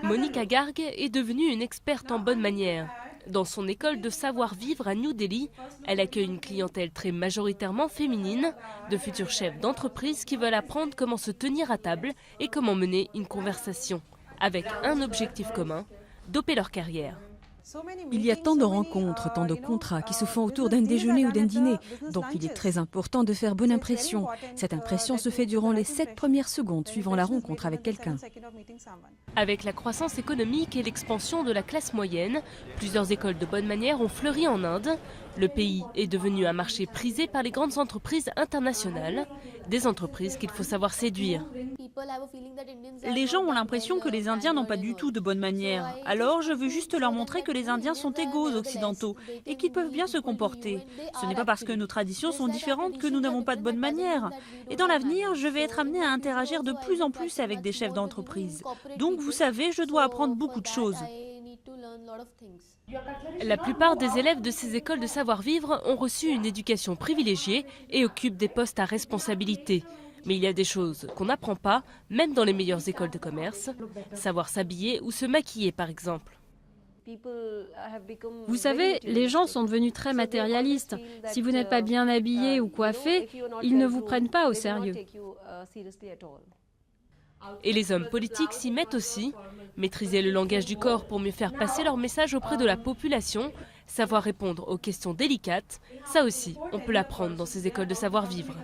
Monique Agarg est devenue une experte en bonne manière. Dans son école de savoir-vivre à New Delhi, elle accueille une clientèle très majoritairement féminine, de futurs chefs d'entreprise qui veulent apprendre comment se tenir à table et comment mener une conversation, avec un objectif commun, doper leur carrière. Il y a tant de rencontres, tant de contrats qui se font autour d'un déjeuner ou d'un dîner. Donc il est très important de faire bonne impression. Cette impression se fait durant les 7 premières secondes suivant la rencontre avec quelqu'un. Avec la croissance économique et l'expansion de la classe moyenne, plusieurs écoles de bonne manière ont fleuri en Inde. Le pays est devenu un marché prisé par les grandes entreprises internationales, des entreprises qu'il faut savoir séduire. Les gens ont l'impression que les Indiens n'ont pas du tout de bonne manière. Alors je veux juste leur montrer que les Indiens sont égaux aux Occidentaux et qu'ils peuvent bien se comporter. Ce n'est pas parce que nos traditions sont différentes que nous n'avons pas de bonne manière. Et dans l'avenir, je vais être amenée à interagir de plus en plus avec des chefs d'entreprise. Donc vous savez, je dois apprendre beaucoup de choses. La plupart des élèves de ces écoles de savoir-vivre ont reçu une éducation privilégiée et occupent des postes à responsabilité. Mais il y a des choses qu'on n'apprend pas, même dans les meilleures écoles de commerce. Savoir s'habiller ou se maquiller, par exemple. Vous savez, les gens sont devenus très matérialistes. Si vous n'êtes pas bien habillé ou coiffé, ils ne vous prennent pas au sérieux. Et les hommes politiques s'y mettent aussi. Maîtriser le langage du corps pour mieux faire passer leur message auprès de la population, savoir répondre aux questions délicates, ça aussi, on peut l'apprendre dans ces écoles de savoir-vivre.